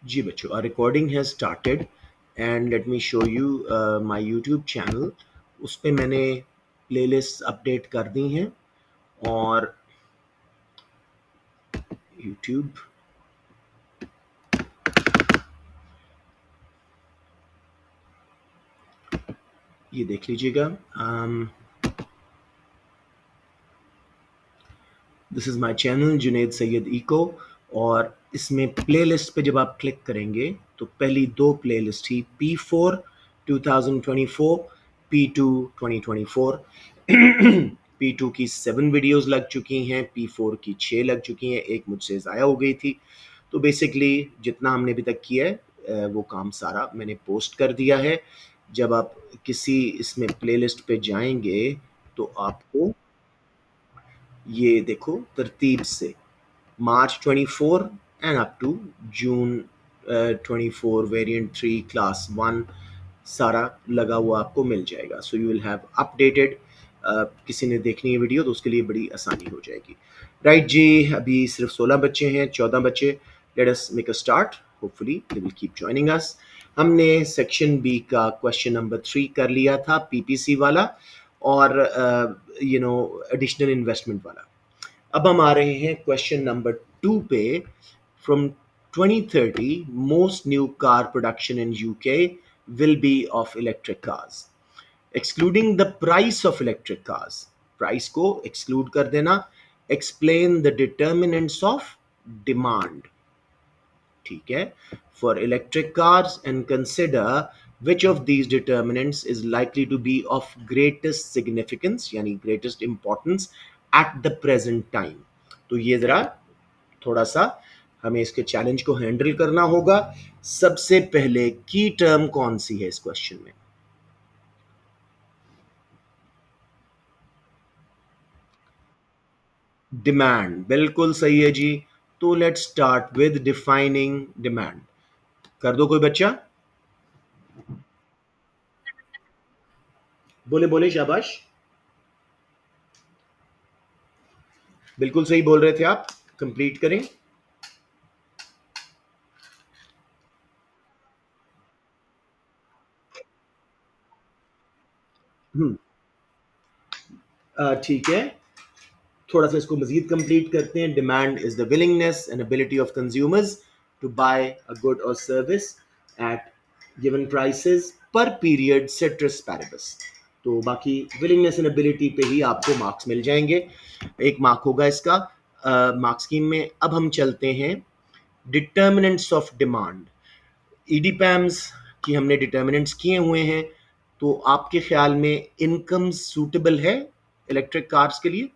जी बच्चों, our recording has started and let me show you my YouTube channel. उस पे मैंने प्लेलिस्ट अपडेट कर दी हैं और YouTube ये देख लीजिएगा. This is my channel Junaid Syed eco. और इसमें प्लेलिस्ट पे जब आप क्लिक करेंगे तो पहली दो प्लेलिस्ट थी P4 2024, P2 2024. P2 की 7 वीडियोस लग चुकी हैं, P4 की 6 लग चुकी हैं, एक मुझसे ज़ाया हो गई थी. तो बेसिकली जितना हमने अभी तक किया है वो काम सारा मैंने पोस्ट कर दिया है. जब आप किसी इसमें प्लेलिस्ट पे जाएंगे तो आपको ये देखो तरतीब से March 24 and up to June 24 variant 3 class 1 सारा लगा हुआ आपको मिल जाएगा. So you will have updated. किसी ने देखनी है वीडियो तो उसके लिए बड़ी आसानी हो जाएगी. राइट जी, अभी सिर्फ 16 बच्चे हैं, 14 बच्चे. Let us make a start. Hopefully they will keep joining us. हमने सेक्शन बी का क्वेश्चन नंबर 3 कर लिया था, पीपीसी वाला और एडिशनल इन्वेस्टमेंट वाला. अब हम आ रहे हैं क्वेश्चन नंबर 2 पे. From 2030 most new car production in UK will be of electric cars, excluding the price of electric cars. Price को exclude कर देना. Explain the determinants of demand. ठीक है, for electric cars and consider which of these determinants is likely to be of greatest significance यानी greatest importance at the present time. तो ये जरा थोड़ा सा हमें इसके चैलेंज को हैंडल करना होगा. सबसे पहले की टर्म कौन सी है इस क्वेश्चन में? डिमांड. बिल्कुल सही है जी. तो let's start with defining demand. कर दो कोई बच्चा. बोले बोले, शाबाश. बिल्कुल सही बोल रहे थे आप. कंप्लीट करें. ठीक है, थोड़ा सा इसको मजीद कंप्लीट करते हैं. Demand is the willingness and ability of consumers to buy a good or service at given prices per period ceteris paribus. तो बाकी विलिंगनेस एंड एबिलिटी पे ही आपको मार्क्स मिल जाएंगे. एक मार्क होगा इसका मार्क स्कीम में. अब हम चलते हैं डिटर्मिनेंट्स ऑफ डिमांड. ईडीपैम्स की हमने डिटर्मिनेंट्स किए हुए हैं. तो आपके ख्याल में इनकम सूटेबल है इलेक्ट्रिक कार्स के लिए?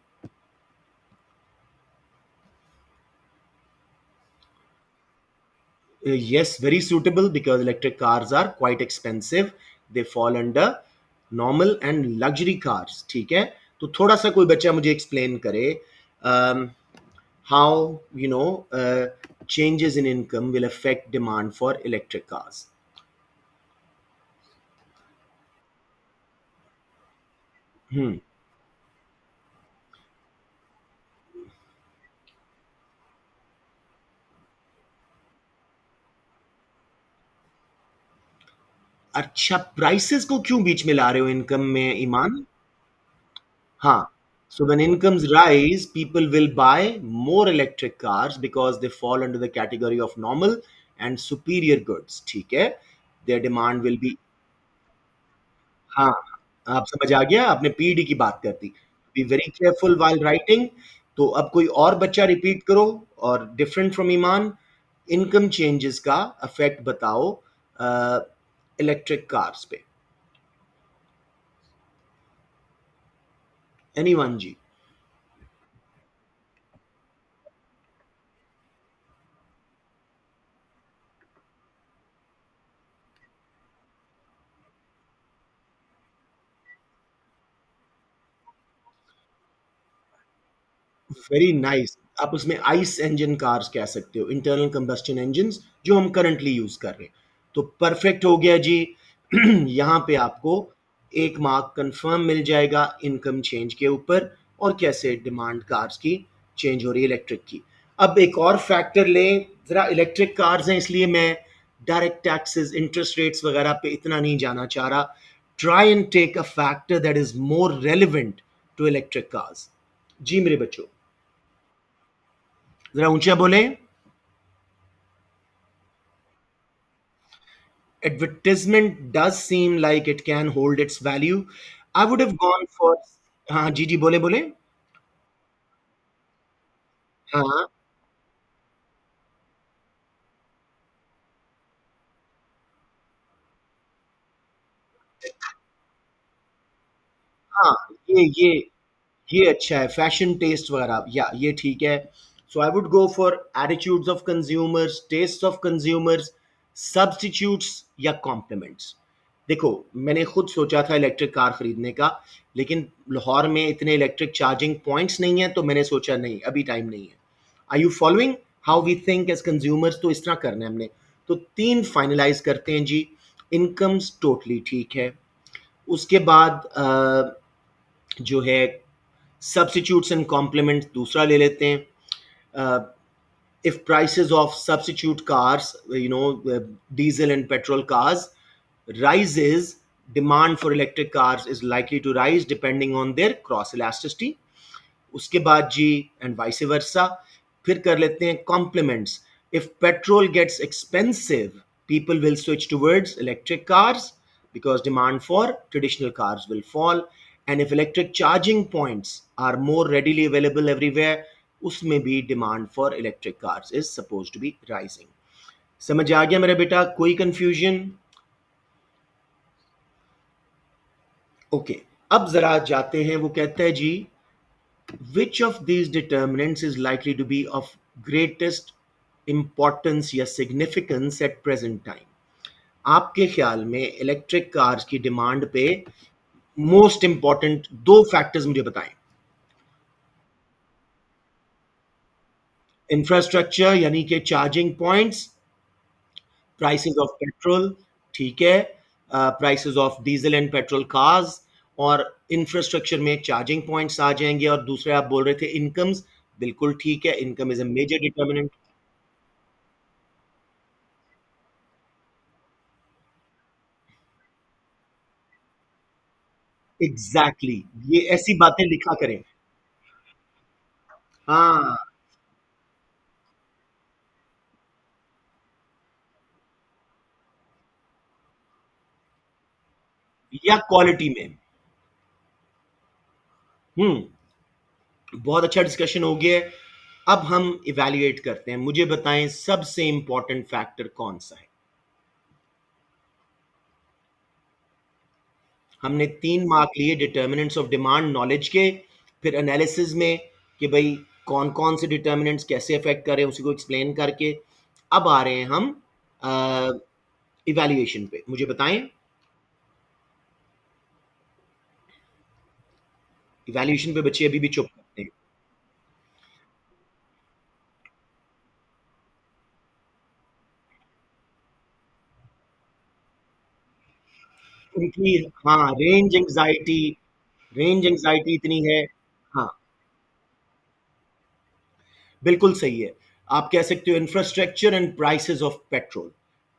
Yes, very suitable because electric cars are quite expensive. They fall under normal and luxury cars. ठीक है, तो थोड़ा सा कोई बच्चा मुझे एक्सप्लेन करे how changes in income will affect demand for electric cars. हम्म. अच्छा, प्राइसेस को क्यों बीच में ला रहे हो इनकम में, ईमान? हाँ. So when incomes rise, people will buy more electric cars because they fall under the category of normal and superior goods. ठीक है, their demand will be. हाँ, आप समझ आ गया, आपने पीडी की बात कर दी. Be very careful while writing. तो अब कोई और बच्चा रिपीट करो और different from Iman income changes का इफेक्ट बताओ इलेक्ट्रिक कार्स पे. एनीवन जी? Very nice. आप उसमें आइस इंजन कार्स कह सकते हो, इंटरनल कंबस्टन इंजन जो हम करंटली यूज कर रहे हैं. तो परफेक्ट हो गया जी. यहाँ पे आपको एक मार्क कंफर्म मिल जाएगा इनकम चेंज के ऊपर और कैसे डिमांड कार्स की चेंज हो रही है इलेक्ट्रिक की. अब एक और फैक्टर लें, जरा इलेक्ट्रिक कार्स हैं इसलिए मैं डायरेक्ट टैक्सेस, इंटरेस्ट रेट्स वगैरह पे इतना नहीं जाना चाह रहा. Try and take a factor that is more relevant to electric cars. जी मेरे बच्चों, जरा ऊंचा बोलें. Advertisement does seem like it can hold its value. I would have gone for. हाँ जी जी, बोले बोले. हाँ हाँ, ये अच्छा है, फैशन टेस्ट वगैरह, या ये ठीक है. So I would go for attitudes of consumers, taste of consumers, substitutes या कॉम्प्लीमेंट्स. देखो, मैंने खुद सोचा था इलेक्ट्रिक कार खरीदने का, लेकिन लाहौर में इतने इलेक्ट्रिक चार्जिंग पॉइंट्स नहीं है, तो मैंने सोचा नहीं, अभी टाइम नहीं है. Are you following how we think as consumers? तो इस तरह करना है हमने. तो तीन फाइनलाइज करते हैं जी. इनकम्स टोटली ठीक है. उसके बाद जो है सब्स्टिट्यूट्स एंड कॉम्प्लीमेंट दूसरा ले लेते हैं. If prices of substitute cars, diesel and petrol cars rises, demand for electric cars is likely to rise depending on their cross elasticity. उसके बाद जी एंड वाइस वर्सा. फिर कर लेते हैं complements. If petrol gets expensive, people will switch towards electric cars because demand for traditional cars will fall. And if electric charging points are more readily available everywhere, उसमें भी demand for electric cars is supposed to be rising. समझ आ गया मेरा बेटा? कोई confusion? Okay. अब जरा जाते हैं, वो कहता है जी, which of these determinants is likely to be of greatest importance या significance at present time? आपके ख्याल में इलेक्ट्रिक कार्स की डिमांड पे मोस्ट इंपॉर्टेंट दो फैक्टर्स मुझे बताएं. इंफ्रास्ट्रक्चर यानी कि charging points, prices of petrol, ठीक है, prices of diesel and petrol cars, और इंफ्रास्ट्रक्चर में चार्जिंग पॉइंट्स आ जाएंगे. और दूसरे आप बोल रहे थे इनकम्स, बिल्कुल ठीक है, income is a major determinant. Exactly exactly. ये ऐसी बातें लिखा करें. हाँ, या क्वालिटी में. बहुत अच्छा डिस्कशन हो गया है. अब हम इवैल्यूएट करते हैं. मुझे बताएं सबसे इंपॉर्टेंट फैक्टर कौन सा है. हमने 3 मार्क लिए डिटर्मिनेंट्स ऑफ डिमांड नॉलेज के, फिर एनालिसिस में कि भाई कौन-कौन से डिटर्मिनेंट्स कैसे अफेक्ट कर रहे हैं, उसी को एक्सप्लेन करके. अब आ रहे हैं हम इवैल्यूएशन पे. मुझे बताएं इवैल्यूएशन पे. बच्चे अभी भी चुप करते हैं. उनकी, हाँ, रेंज एंग्जायटी इतनी है. हाँ, बिल्कुल सही है. आप कह सकते हो infrastructure and prices of petrol,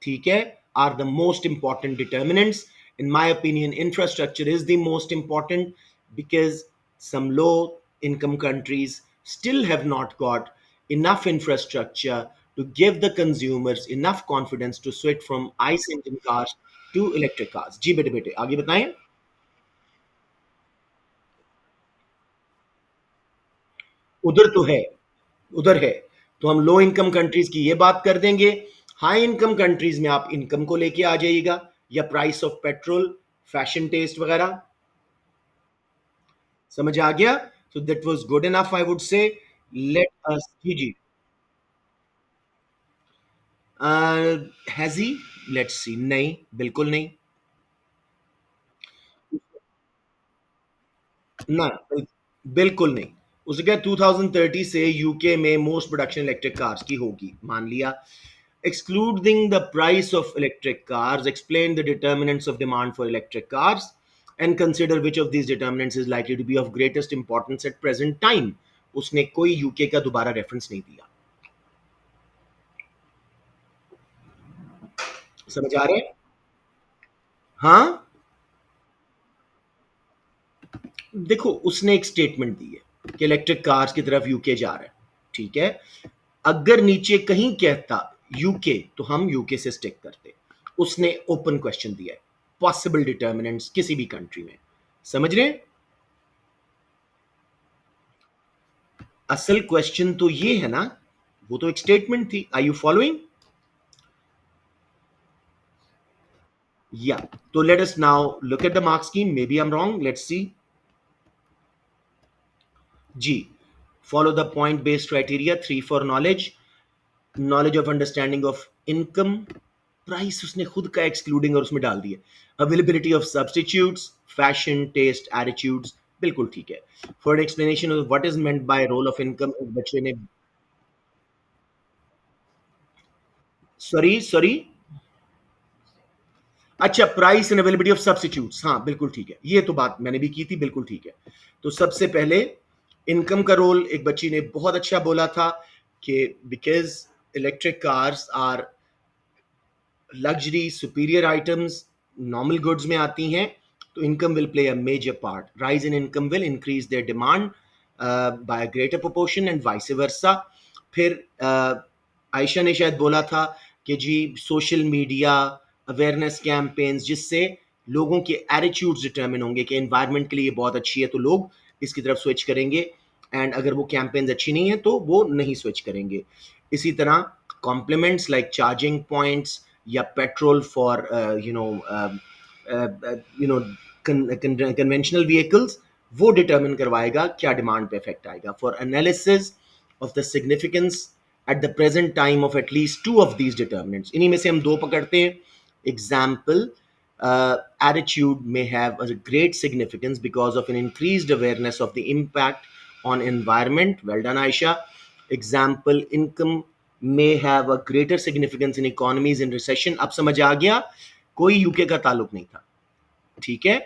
ठीक है, are the most important determinants. In my opinion infrastructure is the most important, because some low income countries still have not got enough infrastructure to give the consumers enough confidence to switch from ICE engine cars to electric cars. जी बेटे बेटे आगे बताएं. उधर तो है, उधर है. तो हम लो इनकम कंट्रीज की ये बात कर देंगे. हाई इनकम कंट्रीज में आप इनकम को लेके आ जाइएगा, या price of petrol, fashion taste वगैरह. समझ आ गया? So that was good enough I would say. Let us जी जी. हैजी, लेट्स सी. नहीं, बिल्कुल नहीं. ना, बिल्कुल नहीं. उसने कहा 2030 से यूके में मोस्ट प्रोडक्शन इलेक्ट्रिक कार्स की होगी, मान लिया. Excluding the price of electric cars, explain the determinants of demand for electric cars and consider which of these determinants is likely to be of greatest importance at present time. उसने कोई UK का दोबारा reference नहीं दिया. समझ आ रहे हैं? हाँ, देखो उसने एक स्टेटमेंट दी है कि इलेक्ट्रिक कार्स की तरफ यूके जा रहा है, ठीक है। अगर नीचे कहीं कहता यूके तो हम यूके से स्टिक करते। उसने ओपन क्वेश्चन दिया है, पॉसिबल डिटर्मिनेंट्स किसी भी कंट्री में। समझ रहे हैं? असल क्वेश्चन तो ये है ना, वो तो एक स्टेटमेंट थी। I you following? या, तो let us now look at the marks scheme. Maybe I am wrong, let's see. जी, follow the point based criteria, 3 for knowledge, knowledge of understanding of income, price उसने खुद का excluding और उसमें डाल दिया, availability of substitutes, fashion, taste, attitudes, बिल्कुल ठीक है। For an explanation of what is meant by role of income, बच्चे ने, सॉरी सॉरी, अच्छा, price and availability of substitutes, हाँ बिल्कुल ठीक है, ये तो बात मैंने भी की थी, बिल्कुल ठीक है। तो सबसे पहले इनकम का रोल एक बच्ची ने बहुत अच्छा बोला था कि because electric cars are luxury superior items, normal goods में आती हैं, तो income will play a major part. Rise in income will increase their demand by greater proportion and vice versa. फिर आयशा ने शायद बोला था कि जी सोशल मीडिया अवेयरनेस कैंपेन्स, जिससे लोगों के एटीट्यूड्स डिटर्मिन होंगे कि एनवायरनमेंट के लिए ये बहुत अच्छी है तो लोग इसकी तरफ स्विच करेंगे, एंड अगर वो कैंपेन्स अच्छी नहीं है तो वो नहीं स्विच करेंगे। इसी तरह कॉम्प्लीमेंट्स लाइक चार्जिंग पॉइंट्स या petrol for you know conventional vehicles, वो डिटर्मिन करवाएगा क्या डिमांड पे इफेक्ट आएगा। For analysis of the significance at the present time of at least two of these determinants, इन्हीं में से हम दो पकड़ते हैं। Example, attitude may have a great significance because of an increased awareness of the impact on environment. Well done, Aisha. Example, income may have a greater significance in economies in recession. अब समझ आ गया, कोई UK का ताल्लुक नहीं था, ठीक है।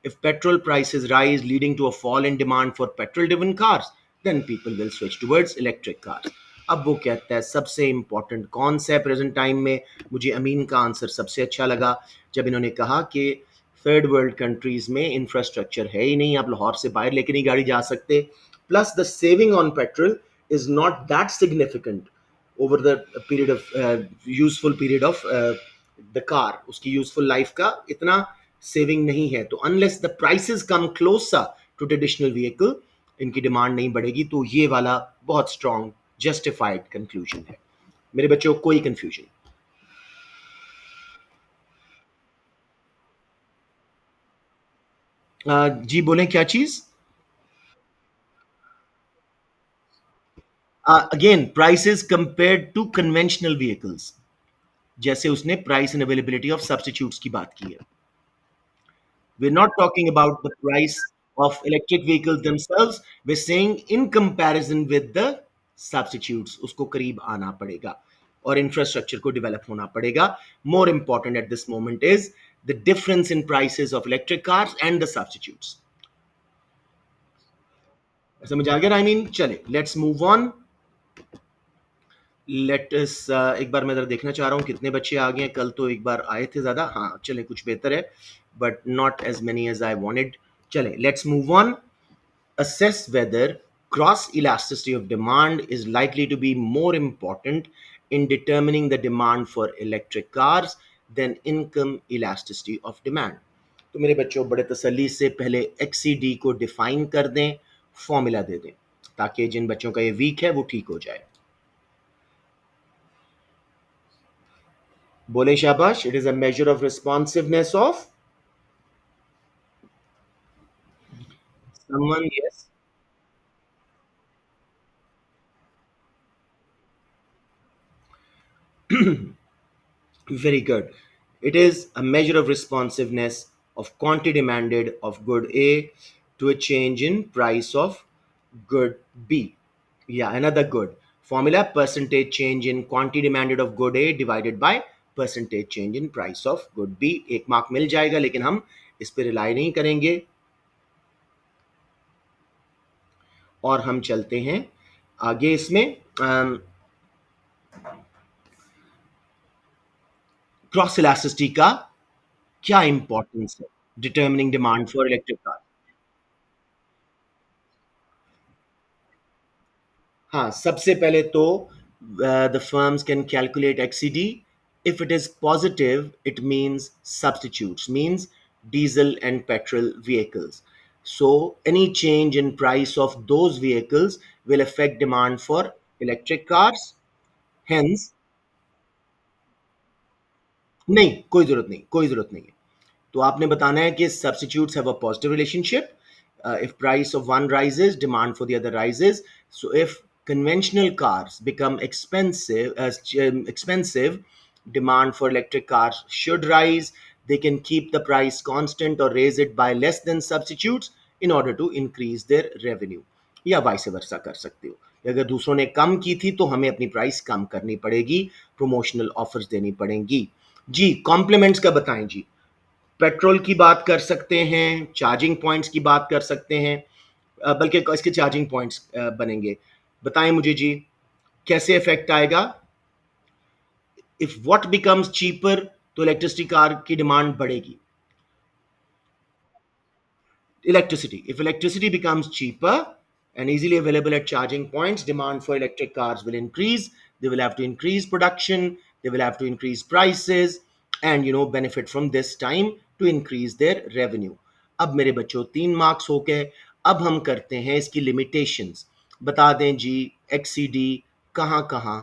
If petrol prices rise leading to a fall in demand for petrol driven cars, then people will switch towards electric cars. अब वो कहता है सबसे इंपॉर्टेंट कौन सा है प्रेजेंट टाइम में। मुझे अमीन का आंसर सबसे अच्छा लगा जब इन्होंने कहा कि थर्ड वर्ल्ड कंट्रीज में इंफ्रास्ट्रक्चर है ही नहीं, आप लाहौर से बाहर लेके नहीं गाड़ी जा सकते, plus the saving on petrol is not that significant over the period of useful period of the car, उसकी यूजफुल लाइफ का इतना सेविंग नहीं है। तो unless the prices come closer to traditional vehicle, इनकी डिमांड नहीं बढ़ेगी। तो ये वाला बहुत स्ट्रॉन्ग जस्टिफाइड कंक्लूजन है। मेरे बच्चों कोई कंफ्यूजन? जी बोलें, क्या चीज? Again prices compared to conventional vehicles, जैसे उसने price and availability of substitutes की बात की है। We're not talking about the price of electric vehicles themselves. We're saying in comparison with the substitutes, उसको करीब आना पड़ेगा और इंफ्रास्ट्रक्चर को डेवलप होना पड़ेगा। More important at this moment is the difference in prices of electric cars and the substitutes. समझ आ गया? I mean, चले, let's move on. Let us एक बार मैं जरा देखना चाह रहा हूँ कितने बच्चे आ गए हैं। कल तो एक बार आए थे ज़्यादा, हाँ चले कुछ बेहतर है, but not as many as I wanted. चले, let's move on. Assess whether cross elasticity of demand is likely to be more important in determining the demand for electric cars than income elasticity of demand. तो मेरे बच्चों बड़े तसल्ली से पहले XCD को define कर दें, फॉर्मूला दे दें, ताकि जिन बच्चों का ये वीक है वो ठीक हो जाए। बोले शाबाश। It is a measure of responsiveness of someone, yes, very good. It is a measure of responsiveness of quantity demanded of good A to a change in price of good B. Yeah, another good. Formula, percentage change in quantity demanded of good A divided by percentage change in price of good B. एक mark मिल जाएगा, लेकिन हम इस पर rely नहीं करेंगे और हम चलते हैं आगे इसमें। क्रॉस इलास्टिसिटी का क्या इंपॉर्टेंस है determining demand for electric car? हाँ, सबसे पहले तो the firms can calculate XED. If it is positive, it means substitutes, means diesel and petrol vehicles. So any change in price of those vehicles will affect demand for electric cars. Hence, नहीं, कोई जरूरत नहीं, कोई जरूरत नहीं है. तो आपने बताना है कि substitutes have a positive relationship. If price of one rises, demand for the other rises. So if conventional cars become expensive, demand for electric cars should rise. They can keep the price constant or raise it by less than substitutes in order to increase their revenue. या vice versa कर सकते हो. अगर दूसरों ने कम की थी तो हमें अपनी प्राइस कम करनी पड़ेगी, प्रमोशनल ऑफर्स देनी पड़ेंगी. जी, कॉम्प्लीमेंट्स का बताएं जी. पेट्रोल की बात कर सकते हैं, चार्जिंग पॉइंट्स की बात कर सकते हैं. बल्कि इसके चार्जिंग पॉइंट्स बनेंगे. बताएं मुझे जी, कैसे इफेक्ट आएगा? इफ व्हाट बिकम्स चीपर तो इलेक्ट्रिसिटी कार की डिमांड बढ़ेगी. Electricity. If electricity becomes cheaper and easily available at charging points, demand for electric cars will increase. They will have to increase production, they will have to increase prices, and benefit from this time to increase their revenue. अब मेरे बच्चों 3 marks हो गए. अब हम करते हैं इसकी लिमिटेशंस. बता दें जी, एक्सीडी कहाँ कहाँ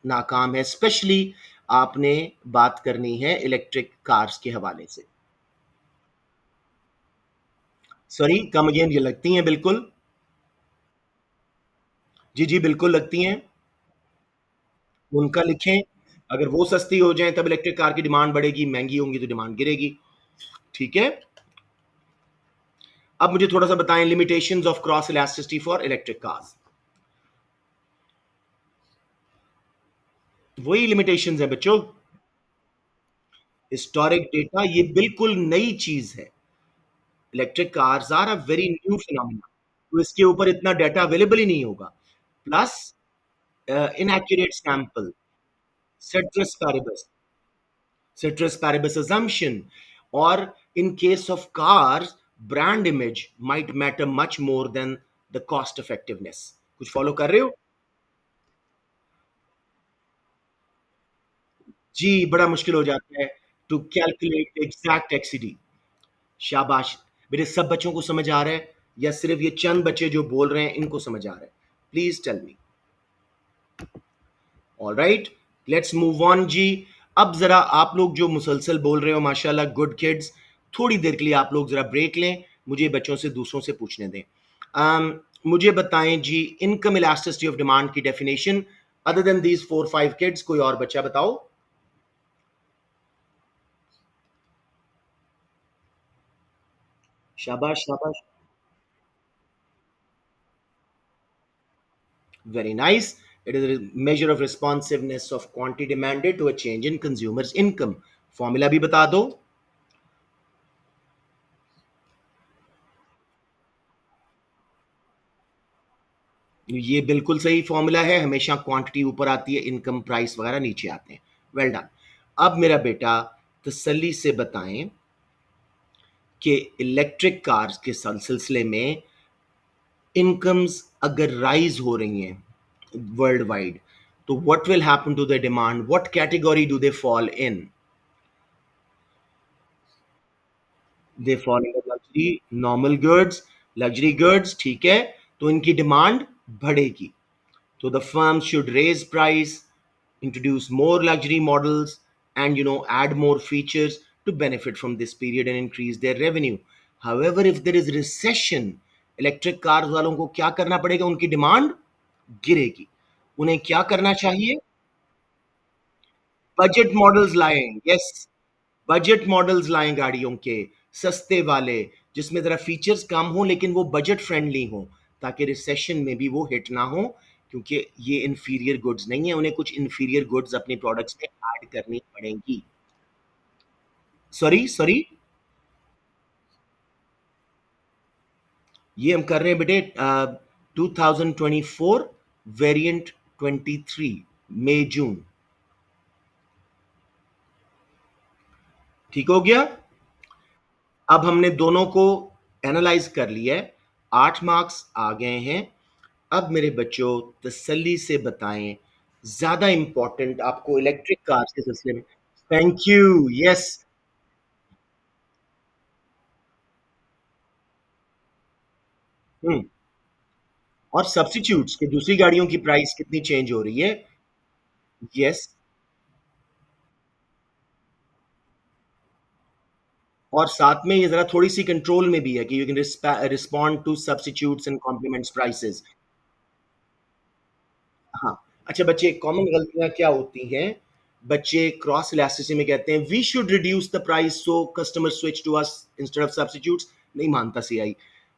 नाकाम है, स्पेशली आपने बात करनी है इलेक्ट्रिक कार्स के हवाले से. सॉरी, कम अगेन, ये लगती हैं बिल्कुल. जी, जी, बिल्कुल लगती हैं. उनका लिखें. अगर वो सस्ती हो जाएँ तब इलेक्ट्रिक कार की डिमांड बढ़ेगी, महँगी होंगी तो डिमांड गिरेगी. ठीक है? अब मुझे थोड़ा-सा बताएँ limitations of cross elasticity for electric cars. वही लिमिटेशंस हैं बच्चों. हिस्टोरिक डेटा ये बिल्कुल नई चीज़ है. Electric cars are a very new phenomena. तो इसके ऊपर इतना डेटा अवेलेबल ही नहीं होगा. Plus inaccurate sample, ceteris paribus, ceteris paribus assumption, or in case of cars, brand image might matter much more than the cost effectiveness. कुछ follow कर रहे हो? जी, बड़ा मुश्किल हो जाता है टू कैलकुलेट एग्जैक्ट एक्सीडी. शाबाश. मेरे सब बच्चों को समझ आ रहा है या सिर्फ ये चंद बच्चे जो बोल रहे हैं इनको समझ आ रहा है? Please tell me. All right, let's move on जी. अब जरा आप लोग जो मुसलसल बोल रहे हो, माशाल्लाह, गुड किड्स, थोड़ी देर के लिए आप लोग जरा ब्रेक लें. मुझे बच्चों से दूसरों से पूछने दें. मुझे बताएं जी, इनकम इलास्टिसिटी ऑफ डिमांड की definition. Other than these 4-5 kids, कोई और बच्चा बताओ. शाबाश, शाबाश. Very nice. It is a measure of responsiveness of quantity demanded to a change in consumers' income. Formula भी बता दो. ये बिल्कुल सही फॉर्मूला है. हमेशा क्वांटिटी ऊपर आती है, इनकम प्राइस वगैरह नीचे आते हैं. Well done. अब मेरा बेटा तसल्ली से बताएं कि इलेक्ट्रिक कार्स के सिलसिले में इनकम्स अगर राइज हो रही हैं वर्ल्ड वाइड, तो what will happen to the demand? What category do they fall in? They fall in luxury, normal goods, luxury goods. ठीक है, तो इनकी डिमांड बढ़ेगी. तो the firms should raise price, introduce more luxury models, and add more features to benefit from this period and increase their revenue. However, if there is recession, electric cars वालों को क्या करना पड़ेगा? उनकी डिमांड गिरेगी. उन्हें क्या करना चाहिए? बजट मॉडल्स लाएं. यस, बजट मॉडल्स लाएं गाड़ियों के, सस्ते वाले, जिसमें जरा फीचर्स कम हो लेकिन वो बजट फ्रेंडली हो, ताकि रिसेशन में भी वो हिट ना हो. क्योंकि ये इंफीरियर गुड्स नहीं है, उन्हें कुछ इंफीरियर गुड्स अपने प्रोडक्ट्स में ऐड करनी पड़ेंगी. Sorry, sorry. ये हम कर रहे हैं बेटे 2024 वेरिएंट 23, मई जून. ठीक हो गया? अब हमने दोनों को एनालाइज कर लिया है, 8 मार्क्स आ गए हैं। अब मेरे बच्चों तसल्ली से बताएं, ज्यादा इंपॉर्टेंट आपको इलेक्ट्रिक कार्स के सिलसिले में। Thank you, yes. हम्म। और सब्स्टिट्यूट्स कि दूसरी गाड़ियों की प्राइस कितनी चेंज हो रही है। यस। और साथ में ये जरा थोड़ी सी कंट्रोल में भी है कि you can respond to substitutes and complements prices. हाँ। अच्छा बच्चे, कॉमन गलतियां क्या होती हैं? बच्चे क्रॉस इलास्टिसिटी में कहते हैं we should reduce the price so customer switch to us instead of substitutes. नहीं मानता CI.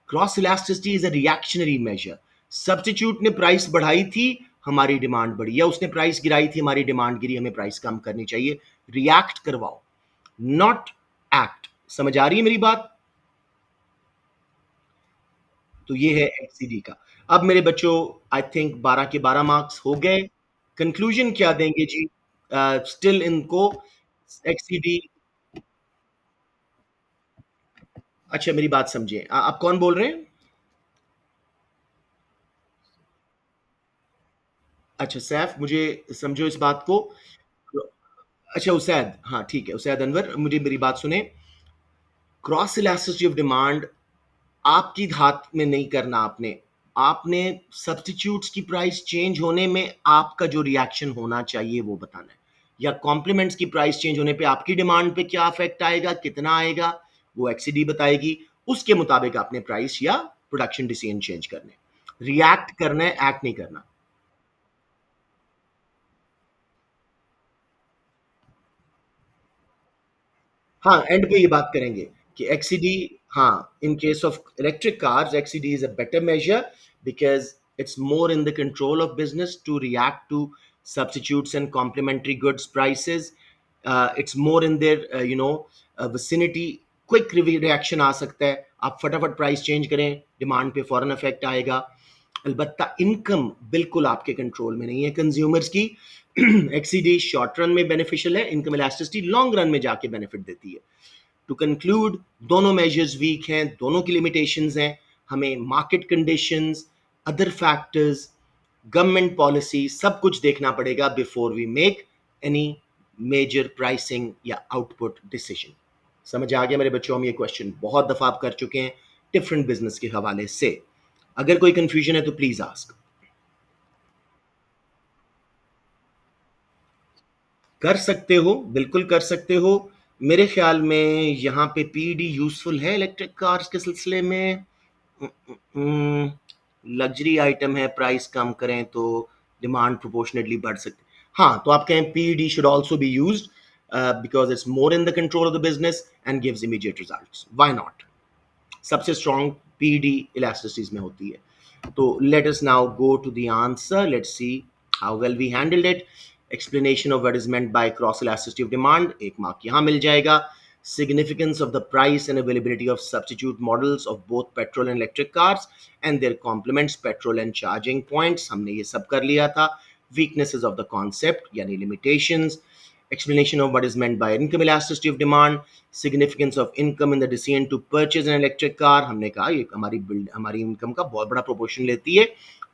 Cross elasticity is a reactionary measure. Substitute ने प्राइस बढ़ाई थी, हमारी डिमांड बढ़ी, या उसने प्राइस गिराई थी, हमारी डिमांड गिरी, हमें प्राइस कम करनी चाहिए। रिएक्ट करवाओ, नॉट एक्ट। समझ आ रही है मेरी बात? तो ये है एक्सीडी का। अब मेरे बच्चों, आई थिंक 12 के 12 मार्क्स हो गए। कंक्लूजन क्या देंगे जी? स्टिल इनको एक्सीडी। अच्छा मेरी बात समझे, आप कौन बोल रहे हैं? अच्छा सैफ, मुझे समझो इस बात को। अच्छा उसैद, हाँ ठीक है, उसैद अनवर, मुझे मेरी बात सुने। क्रॉस इलास्टिसिटी ऑफ डिमांड आपकी हाथ में नहीं करना। आपने आपने सब्स्टिट्यूट्स की प्राइस चेंज होने में आपका जो रिएक्शन होना चाहिए वो बताना है, या कॉम्प्लीमेंट्स की प्राइस चेंज होने पे आपकी डिमांड पे क्या अफेक्ट आएगा, कितना आएगा, वो एक्सीडी बताएगी। उसके मुताबिक आपने प्राइस या प्रोडक्शन डिसीजन चेंज करने। रिएक्ट करना है, एक्ट नहीं करना। हाँ, एंड पे ये बात करेंगे कि एक्सीडी, हाँ, in case of electric cars XED is a better measure because it's more in the control of business to react to substitutes and complementary goods prices. It's more in their vicinity. Quick reaction आ सकता है, आप फटाफट price change करें, demand पे फौरन effect आएगा। अलबत्ता इनकम बिल्कुल आपके कंट्रोल में नहीं है कंज्यूमर्स की। एक्सीडी शॉर्ट रन में बेनिफिशियल है, इनकम इलास्टिसिटी लॉन्ग रन में जाके बेनिफिट देती है। टू कंक्लूड, दोनों मेजर्स वीक हैं, दोनों की लिमिटेशंस हैं। हमें market conditions, other factors, government policy, सब कुछ देखना पड़ेगा before we make any major pricing या आउटपुट डिसीजन। समझ आ गया मेरे बच्चों? हम ये क्वेश्चन बहुत दफा आप कर चुके हैं डिफरेंट बिजनेस के हवाले से। अगर कोई कंफ्यूजन है तो प्लीज आस्क। कर सकते हो, बिल्कुल कर सकते हो। मेरे ख्याल में यहाँ पे पीडी यूजफुल है इलेक्ट्रिक कार्स के सिलसिले में। लग्जरी आइटम है, प्राइस कम करें तो डिमांड प्रोपोर्शनेटली बढ़ सकती। हाँ, तो आप कहें PD should also be used because it's more in the control of the business and gives immediate results, why not? सबसे स्ट्रॉन्ग पीडी इलास्टिसिटीज में होती है। तो let us now go to the answer, let's see how well we handled it. Explanation of what is meant by cross elasticity of demand, 1 mark यहाँ मिल जाएगा। Significance of the price and availability of substitute models of both petrol and electric cars and their complements, petrol and charging points, हमने ये सब कर लिया था। Weaknesses of the concept यानी limitations, explanation of what is meant by income elasticity of demand, significance of income in the decision to purchase an electric car, हमने कहा ये हमारी इनकम का बहुत बड़ा प्रोपोर्शन लेती है।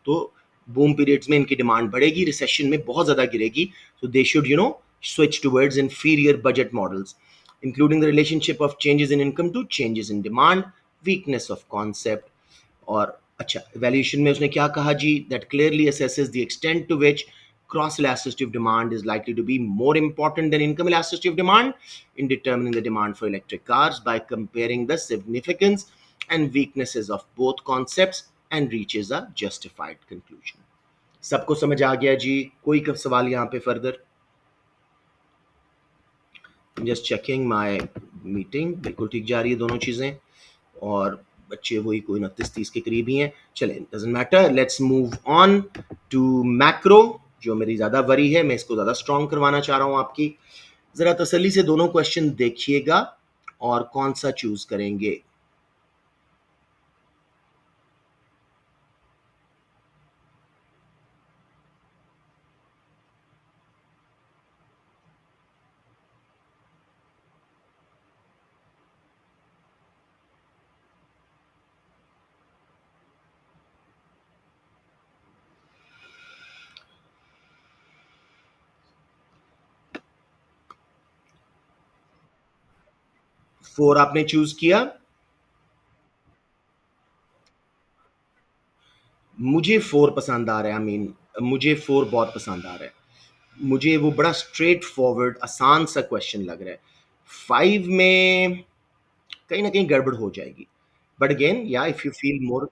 तो बूम पीरियड्स में इनकी डिमांड बढ़ेगी, रिसेशन में बहुत ज़्यादा गिरेगी। तो they should switch towards inferior budget models, including the relationship of changes in income to changes in demand, weakness of concept। और अच्छा, evaluation में उसने क्या कहा जी? That clearly assesses the extent to which cross elasticity of demand is likely to be more important than income elasticity of demand in determining the demand for electric cars by comparing the significance and weaknesses of both concepts and reaches a justified conclusion। सबको समझ आ गया जी? कोई सवाल यहाँ पे further? Just checking my meeting, बिल्कुल ठीक जा रही है दोनों चीज़ें। और बच्चे वही कोई 29-30 के करीब ही हैं। चलें, doesn't matter, let's move on to macro, जो मेरी ज़्यादा वरी है, मैं इसको ज़्यादा स्ट्रॉन्ग करवाना चाह रहा हूँ आपकी। ज़रा तसल्ली से दोनों क्वेश्चन देखिएगा और कौन सा चूज करेंगे। 4 आपने चूज किया। मुझे 4 पसंद आ रहा है, आई मीन मुझे 4 बहुत पसंद आ रहा है। मुझे वो बड़ा स्ट्रेट फॉरवर्ड आसान सा क्वेश्चन लग रहा है। 5 में कहीं ना कहीं गड़बड़ हो जाएगी, बट अगेन या इफ यू फील मोर,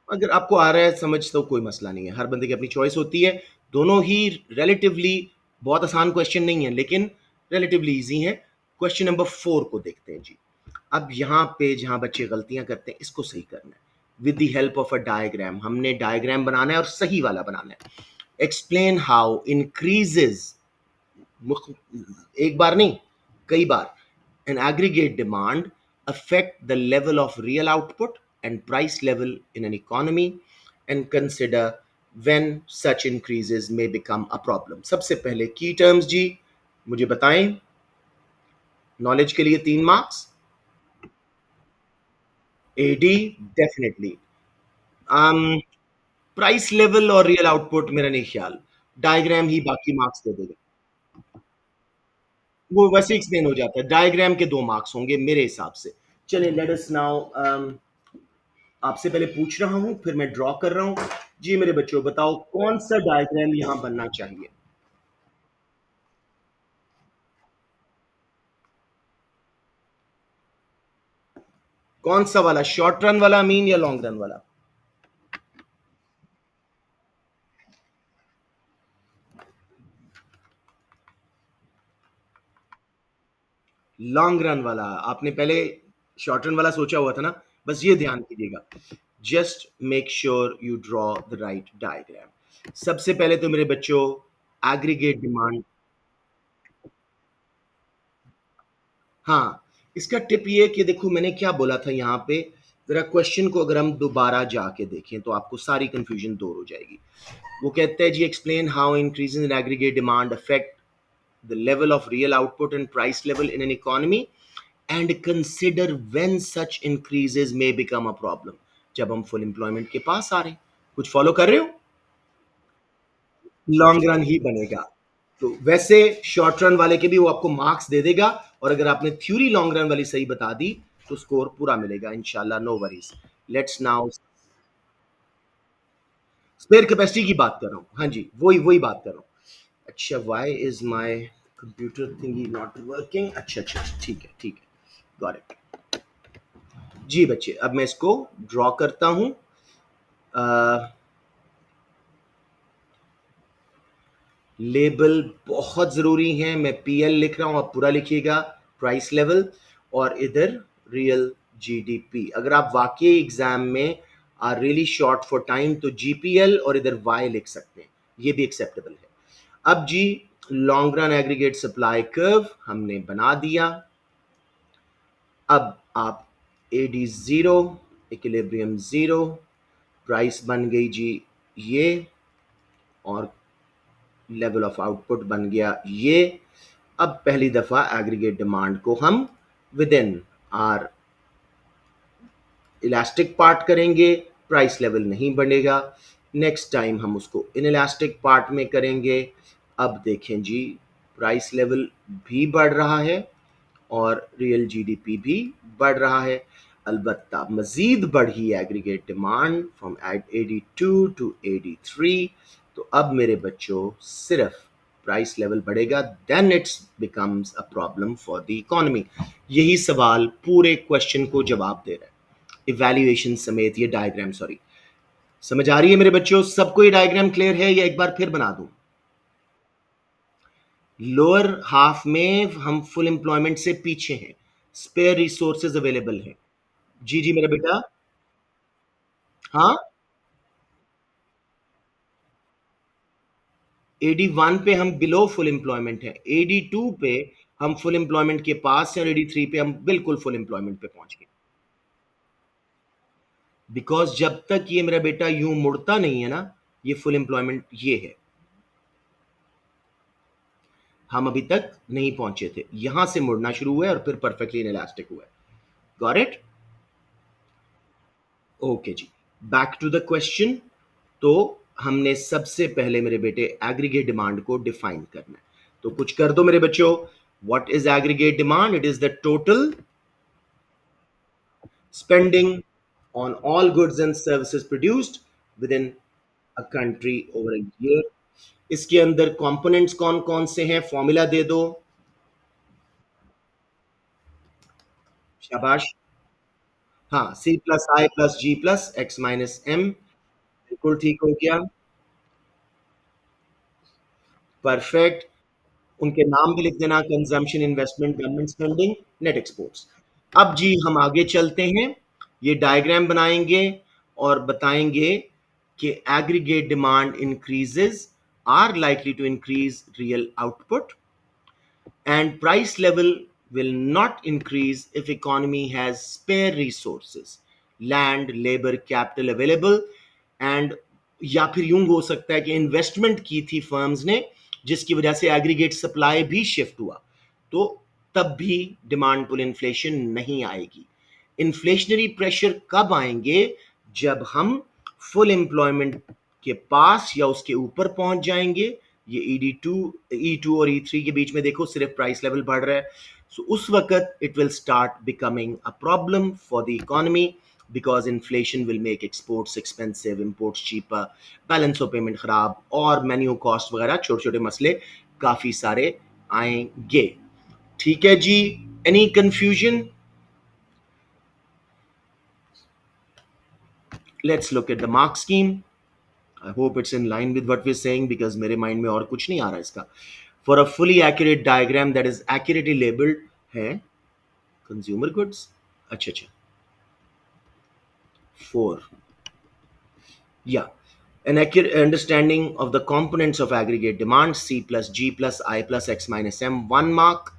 अगर आपको आ रहा है समझ तो कोई मसला नहीं है, हर बंदे की अपनी चॉइस होती है। दोनों ही रिलेटिवली बहुत आसान क्वेश्चन नहीं है, लेकिन रिलेटिवली इजी है। क्वेश्चन नंबर 4 को देखते हैं जी। अब यहाँ पे जहाँ बच्चे गलतियां करते हैं इसको सही करना है with the help of a diagram. हमने डायग्राम बनाना है और सही वाला बनाना है। एक्सप्लेन हाउ इंक्रीजेज, एक बार नहीं कई बार, an aggregate demand affect the level of real output and price level in an economy, and consider when such increases may become a problem। सबसे पहले की टर्म्स जी मुझे बताएं, नॉलेज के लिए 3 marks. AD definitely. Price level और real output मेरा नहीं ख्याल, डायग्राम ही बाकी मार्क्स दे देगा। वो वैसे एक्सप्लेन हो जाता है, डायग्राम के 2 मार्क्स होंगे मेरे हिसाब से। चलिए लेट अस नाउ, आपसे पहले पूछ रहा हूं फिर मैं ड्रॉ कर रहा हूं। जी मेरे बच्चों बताओ कौन सा डायग्राम यहां बनना चाहिए। कौन सा वाला, शॉर्ट रन वाला मीन या लॉन्ग रन वाला? लॉन्ग रन वाला आपने पहले, शॉर्ट रन वाला सोचा हुआ था ना, बस ये ध्यान कीजिएगा। Just make sure you draw the right diagram. सबसे पहले तो मेरे बच्चों एग्रीगेट डिमांड, हाँ, इसका टिप ये है कि देखो मैंने क्या बोला था यहाँ पे, जरा क्वेश्चन को अगर हम दोबारा जाके देखें तो आपको सारी कंफ्यूजन दूर हो जाएगी। वो कहते हैं जी explain how increases in aggregate demand affect the level of real output and price level in an economy, and consider when such increases may become a problem. जब हम फुल एम्प्लॉयमेंट के पास आ रहे हैं, कुछ फॉलो कर रहे हो, लॉन्ग रन ही बनेगा। तो वैसे शॉर्ट रन वाले के भी वो आपको मार्क्स दे देगा, और अगर आपने थ्योरी लॉन्ग रन वाली सही बता दी तो स्कोर पूरा मिलेगा इंशाल्लाह, no worries. Let's now, spare capacity की बात कर रहा हूँ, हाँ जी वही वही बात कर रहा हूँ। अच्छा, why is my computer thingy not working, अच्छा अच्छा ठीक है ठीक है, गॉट इट। जी बच्चे अब मैं इसको ड्रॉ करता हूँ। लेबल बहुत ज़रूरी है, मैं पीएल लिख रहा हूँ, आप पूरा लिखिएगा, प्राइस लेवल, और इधर रियल जीडीपी। अगर आप वाकई एग्जाम में are really short for time तो जीपीएल और इधर वाई लिख सकते हैं, ये भी एक्सेप्टेबल है। अब जी long run aggregate supply curve हमने बना दिया। अब आप AD zero, equilibrium zero, price बन गई जी ये, और लेवल ऑफ आउटपुट बन गया ये। अब पहली दफा एग्रीगेट डिमांड को हम with in are elastic part करेंगे, प्राइस लेवल नहीं बनेगा। नेक्स्ट टाइम हम उसको इन इलास्टिक पार्ट में करेंगे। अब देखें जी प्राइस लेवल भी बढ़ रहा है और रियल जीडीपी भी बढ़ रहा है। अलबत्ता मजीद बढ़ी एग्रीगेट डिमांड फ्रॉम 82 टू 83। तो अब मेरे बच्चों सिर्फ प्राइस लेवल बढ़ेगा, then it's becomes a problem for the economy. यही सवाल पूरे क्वेश्चन को जवाब दे रहा है, इवैल्यूएशन समेत। ये डायग्राम, सॉरी, समझ आ रही है मेरे बच्चों? सबको ये डायग्राम क्लियर है या एक बार फिर बना दूं? लोअर हाफ में हम फुल एम्प्लॉयमेंट से पीछे हैं, स्पेयर रिसोर्सेज अवेलेबल हैं। जी जी मेरा बेटा, हाँ, एडी वन पे हम बिलो फुल एम्प्लॉयमेंट है, एडी टू पे हम फुल एम्प्लॉयमेंट के पास है, और एडी थ्री पे हम बिल्कुल फुल एम्प्लॉयमेंट पे पहुंच गए। बिकॉज जब तक ये मेरा बेटा यूं मुड़ता नहीं है ना, ये फुल एम्प्लॉयमेंट ये है, हम अभी तक नहीं पहुंचे थे, यहां से मुड़ना शुरू हुआ है और फिर परफेक्टली इनलास्टिक हुआ है। Got it? ओके जी, बैक टू द क्वेश्चन। तो हमने सबसे पहले मेरे बेटे एग्रीगेट डिमांड को डिफाइन करना है, तो कुछ कर दो मेरे बच्चों। What is aggregate demand? It is the total spending on all goods and services produced within a country over a year. इसके अंदर कंपोनेंट्स कौन कौन से हैं, फॉर्मूला दे दो। शाबाश। हाँ, सी प्लस आई प्लस जी प्लस एक्स माइनस एम। बिल्कुल ठीक हो गया। परफेक्ट। उनके नाम भी लिख देना, consumption, investment, government spending, net exports. अब जी हम आगे चलते हैं, ये डायग्राम बनाएंगे और बताएंगे कि aggregate demand increases are likely to increase real output and price level will not increase if economy has spare resources, land, labor, capital available, and या फिर यूं हो सकता है कि इन्वेस्टमेंट की थी फर्म्स ने जिसकी वजह से एग्रीगेट सप्लाई भी शिफ्ट हुआ, तो तब भी डिमांड पुल इन्फ्लेशन नहीं आएगी। इन्फ्लेशनरी प्रेशर कब आएंगे? जब हम फुल एम्प्लॉयमेंट के पास या उसके ऊपर पहुंच जाएंगे। ये ई टू और ई थ्री के बीच में देखो सिर्फ प्राइस लेवल बढ़ रहा है। सो उस वक्त it will start becoming a problem for the economy because inflation will make exports expensive, imports cheaper, balance of payment खराब और मेन्यू कॉस्ट वगैरह छोटे छोटे मसले काफी सारे आएंगे। ठीक है जी, any confusion? Let's look at the mark scheme. I hope it's in line with what we are saying because मेरे माइंड में और कुछ नहीं आ रहा इसका। For a fully accurate diagram that is accurately labelled है कंज्यूमर गुड्स। अच्छा अच्छा, 4, yeah, an accurate understanding of the components of aggregate demand, C plus G plus I plus X minus M, 1 mark.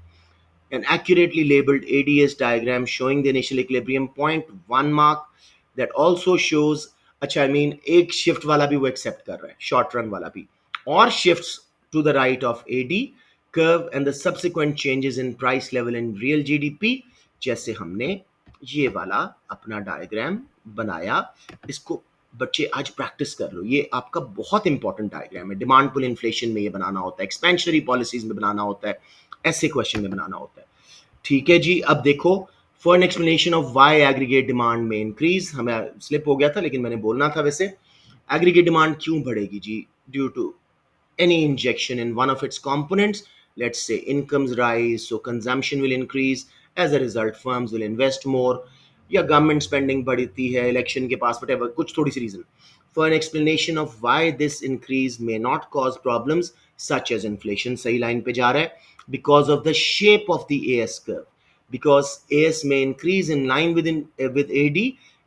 An accurately labeled ADS diagram showing the initial equilibrium point, 1 mark. That also shows, अच्छा I mean एक shift वाला भी वो accept कर रहा है, short run वाला भी, और shifts to the right of AD curve and the subsequent changes in price level in real GDP, जैसे हमने ये वाला अपना डायग्राम बनाया। इसको बच्चे आज प्रैक्टिस कर लो, ये आपका बहुत इंपॉर्टेंट डायग्राम है। डिमांड पुल इन्फ्लेशन में ये बनाना होता है, एक्सपेंशनरी पॉलिसीज में बनाना होता है, ऐसे क्वेश्चन में बनाना होता है। ठीक है जी, अब देखो for an explanation of why aggregate demand में इंक्रीज, हमें स्लिप हो गया था लेकिन मैंने बोलना था वैसे। एग्रीगेट डिमांड क्यों बढ़ेगी जी? Due to any injection in one of its components. Let's say incomes rise, so consumption will increase. As a result, firms will invest more. या गवर्नमेंट स्पेंडिंग बढ़ती है इलेक्शन के पास, whatever, कुछ थोड़ी सी reason. For an explanation of why this increase may not cause problems such as inflation, सही line पे जा रहा है, because of the shape of the AS curve. Because AS may increase in line with AD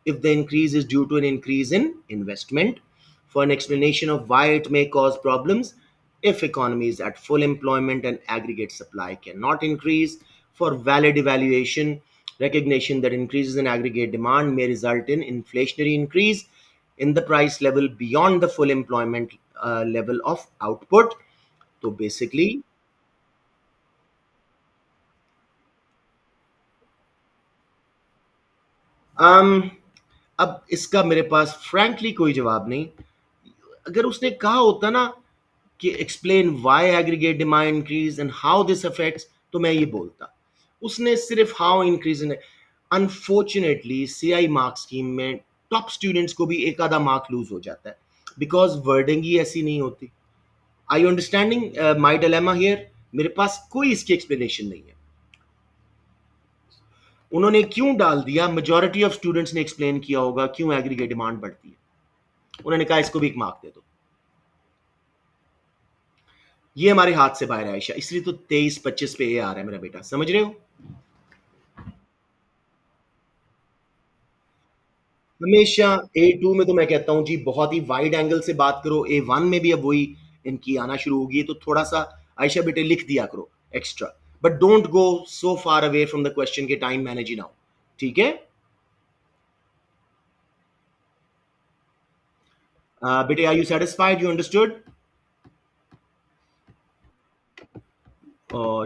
if the increase is due to an increase in investment. For an explanation of why it may cause problems if economy is at full employment and aggregate supply cannot increase. For valid evaluation, recognition that increases in aggregate demand may result in inflationary increase in the price level beyond the full employment level of output. So basically, um, अब इसका मेरे पास frankly कोई जवाब नहीं। अगर उसने कहा होता ना कि explain why aggregate demand increase and how this affects, तो मैं ये बोलता। उसने सिर्फ how increase in, unfortunately CI marks scheme में टॉप स्टूडेंट्स को भी एक आधा मार्क लूज हो जाता है बिकॉज वर्डिंग ही ऐसी नहीं होती। I you understanding my dilemma here? मेरे पास कोई इसकी एक्सप्लेनेशन नहीं है। उन्होंने क्यों डाल दिया, मेजोरिटी ऑफ स्टूडेंट्स ने एक्सप्लेन किया होगा क्यों एग्रीगेट डिमांड बढ़ती है। उन्होंने कहा इसको भी एक मार्क दे दो। ये हमारे हाथ से बाहर है आयशा, इसलिए तो 23-25 पे ये आ रहा है मेरा बेटा, समझ रहे हो? हमेशा A2 में तो मैं कहता हूं जी बहुत ही वाइड एंगल से बात करो। A1 में भी अब वही इनकी आना शुरू होगी, तो थोड़ा सा आयशा बेटे लिख दिया करो extra, but don't go so far away from the question के, टाइम मैनेज नाउ। ठीक है बेटे, are you satisfied, you understood?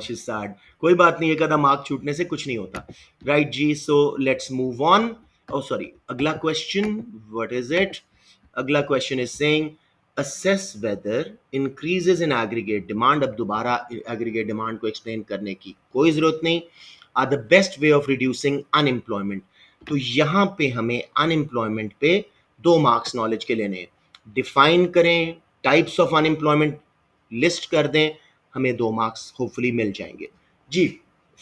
She said, कोई बात नहीं, एक आधा मार्क छूटने से कुछ नहीं होता। राइट जी, so let's move on. Oh sorry, अगला क्वेश्चन, व्हाट इज इट? अगला question is saying assess whether increases in aggregate demand, अब दोबारा aggregate demand को explain करने की कोई जरूरत नहीं, are the best way of reducing unemployment. तो यहां पे हमें अनएम्प्लॉयमेंट पे 2 मार्क्स नॉलेज के लेने हैं, डिफाइन करें, टाइप्स ऑफ अनएम्प्लॉयमेंट लिस्ट कर दें, हमें 2 मार्क्स होपफुली मिल जाएंगे जी।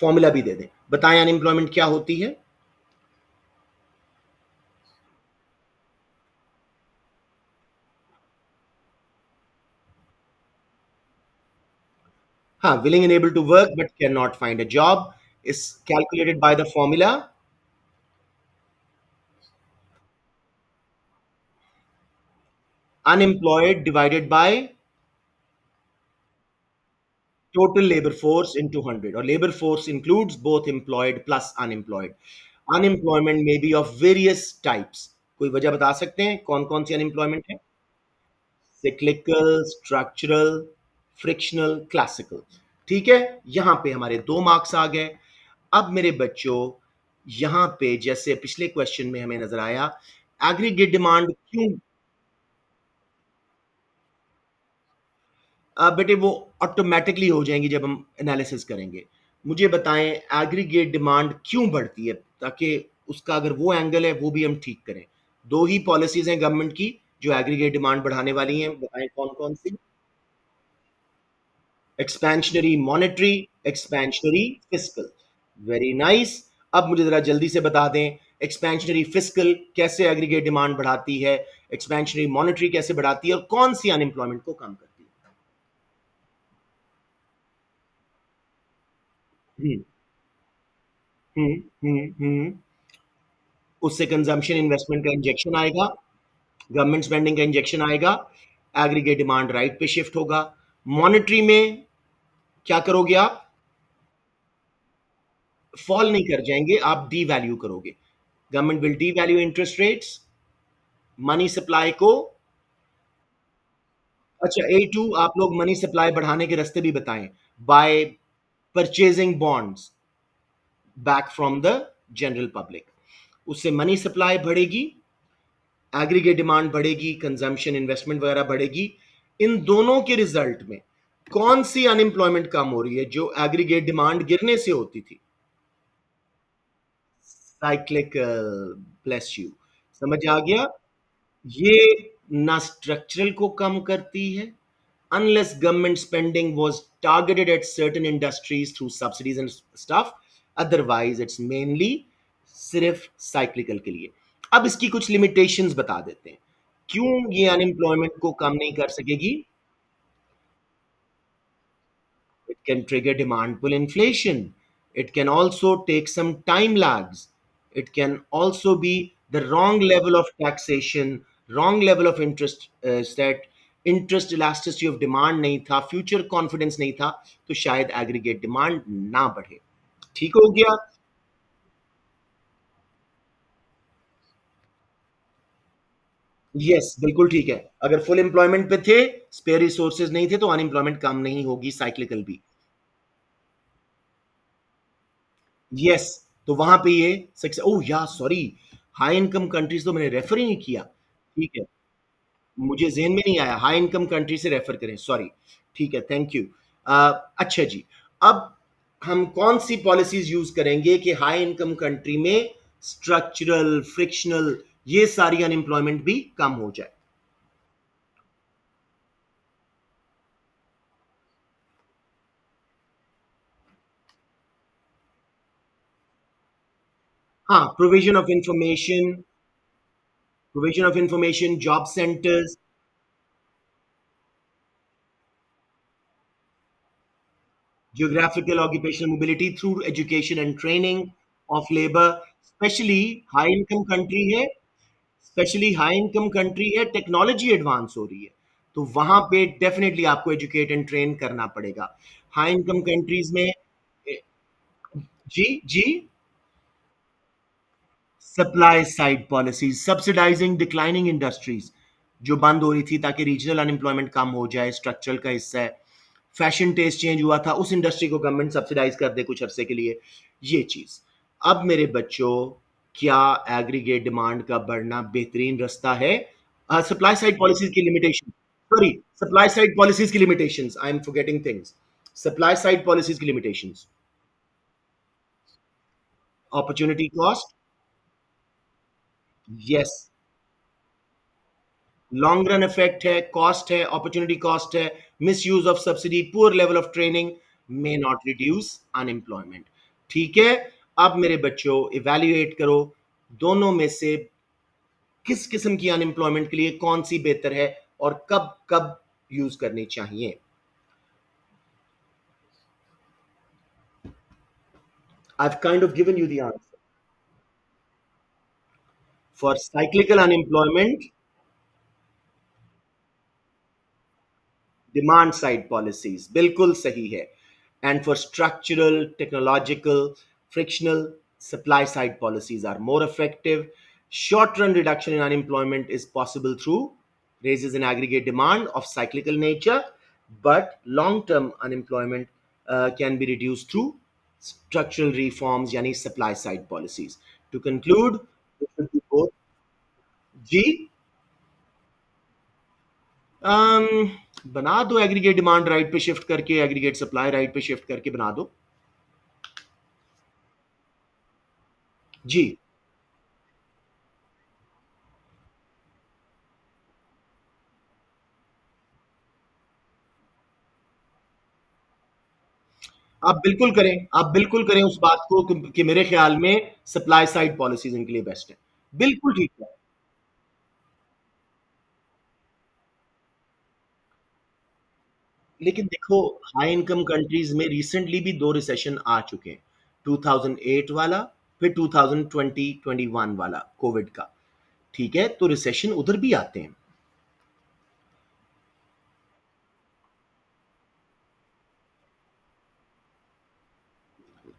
फॉर्मूला भी दे दें, बताएं अनएम्प्लॉयमेंट क्या होती है। हाँ, willing and able to work but cannot find a job is calculated by the formula unemployed divided by total labor force into 100, or labor force includes both employed plus unemployed. Unemployment may be of various types. कोई वजह बता सकते हैं कौन कौन सी unemployment है? Cyclical, structural, frictional, classical. ठीक है, यहां पे हमारे 2 मार्क्स आ गए। अब मेरे बच्चों, यहां पे जैसे पिछले क्वेश्चन में हमें नजर आया, एग्रीगेट डिमांड क्यों, बेटे वो ऑटोमेटिकली हो जाएंगी जब हम एनालिसिस करेंगे। मुझे बताएं एग्रीगेट डिमांड क्यों बढ़ती है, ताकि उसका अगर वो एंगल है वो भी हम ठीक करें। दो ही पॉलिसीज हैं गवर्नमेंट की जो एग्रीगेट डिमांड बढ़ाने वाली हैं, बताएं कौन कौन सी। Expansionary monetary, expansionary fiscal. Very nice. अब मुझे जरा जल्दी से बता दें, एक्सपेंशनरी फिस्कल कैसे एग्रीगेट डिमांड बढ़ाती है, एक्सपेंशनरी मॉनेटरी कैसे बढ़ाती है, और कौन सी अनएम्प्लॉयमेंट को कम करती है। हम्म हम्म। उससे कंजम्पशन इन्वेस्टमेंट का इंजेक्शन आएगा, गवर्नमेंट स्पेंडिंग का इंजेक्शन आएगा, एग्रीगेट डिमांड राइट पे शिफ्ट होगा। मॉनेटरी में क्या करोगे आप? फॉल नहीं कर जाएंगे, आप डी वैल्यू करोगे। Government will D value interest rates, money supply को। अच्छा, ए टू आप लोग मनी सप्लाई बढ़ाने के रास्ते भी बताएं, bye purchasing bonds back from the general public. उससे मनी सप्लाई बढ़ेगी, एग्रीगेट डिमांड बढ़ेगी, कंजम्पशन इन्वेस्टमेंट वगैरह बढ़ेगी। इन दोनों के रिजल्ट में कौन सी अनएम्प्लॉयमेंट कम हो रही है जो एग्रीगेट डिमांड गिरने से होती थी? साइक्लिक, ब्लेस यू, समझ आ गया। ये ना स्ट्रक्चरल को कम करती है, unless government spending was targeted at certain industries through subsidies and stuff, otherwise it's mainly सिर्फ साइक्लिकल के लिए। अब इसकी कुछ लिमिटेशंस बता देते हैं, क्यों ये अनएम्प्लॉयमेंट को कम नहीं कर सकेगी। It can trigger demand pull inflation. It can also take some time lags. It can also be the wrong level of taxation, wrong level of interest set, interest elasticity of demand नहीं था, future confidence नहीं था, तो शायद aggregate demand ना बढ़े। ठीक हो गया। यस, बिल्कुल ठीक है। अगर फुल एम्प्लॉयमेंट पे थे, स्पेयर रिसोर्सेज नहीं थे, तो अनएम्प्लॉयमेंट कम नहीं होगी, साइक्लिकल भी। यस, तो वहां पे ये सक्सेस, ओह या सॉरी, हाई इनकम कंट्रीज तो मैंने रेफर ही नहीं किया। ठीक है, मुझे जेहन में नहीं आया, हाई इनकम कंट्री से रेफर करें, सॉरी। ठीक है, थैंक यू। अच्छा जी, अब हम कौन सी पॉलिसीज यूज करेंगे कि हाई इनकम कंट्री में स्ट्रक्चरल, फ्रिक्शनल, ये सारी अनएम्प्लॉयमेंट भी कम हो जाए। हाँ, provision of information, job centres, geographical occupational mobility through education and training of labor, specially high income country है, स्पेशली हाई इनकम कंट्री है, टेक्नोलॉजी एडवांस हो रही है, तो वहां पे डेफिनेटली आपको एजुकेट एंड ट्रेन करना पड़ेगा। हाई इनकम कंट्रीज में जी जी, supply side policies, subsidising declining industries जो बंद हो रही थी ताकि रीजनल अनएम्प्लॉयमेंट कम हो जाए, स्ट्रक्चरल का हिस्सा है। फैशन टेस्ट चेंज हुआ था, उस इंडस्ट्री को गवर्नमेंट सब्सिडाइज कर दे कुछ अरसे के लिए, ये चीज। अब मेरे बच्चों, क्या एग्रीगेट डिमांड का बढ़ना बेहतरीन रास्ता है? सप्लाई साइड पॉलिसीज की limitation, sorry, supply side policies की limitations, I am forgetting things. Supply side policies की limitations, opportunity cost, yes, long run effect है, कॉस्ट है, अपॉर्चुनिटी कॉस्ट है, misuse of subsidy, poor level of training may not reduce unemployment. ठीक है, अब मेरे बच्चों इवेल्युएट करो, दोनों में से किस किस्म की अनएम्प्लॉयमेंट के लिए कौन सी बेहतर है और कब कब यूज करनी चाहिए। I've kind of given you the answer. For cyclical unemployment, demand side policies बिल्कुल सही है, and for structural, technological, frictional, supply side policies are more effective. Short run reduction in unemployment is possible through raises in aggregate demand of cyclical nature, but long term unemployment can be reduced through structural reforms, yani supply side policies. To conclude, it should be both. जी, बना दो, aggregate demand right पे shift करके, aggregate supply right पे shift करके बना दो। जी, आप बिल्कुल करें उस बात को कि मेरे ख्याल में सप्लाई साइड पॉलिसीज इनके लिए बेस्ट है। बिल्कुल ठीक है। लेकिन देखो, हाई इनकम कंट्रीज में रिसेंटली भी 2 रिसेशन आ चुके हैं। 2008 वाला, फिर 2020-21 वाला कोविड का। ठीक है? तो रिसेशन उधर भी आते हैं।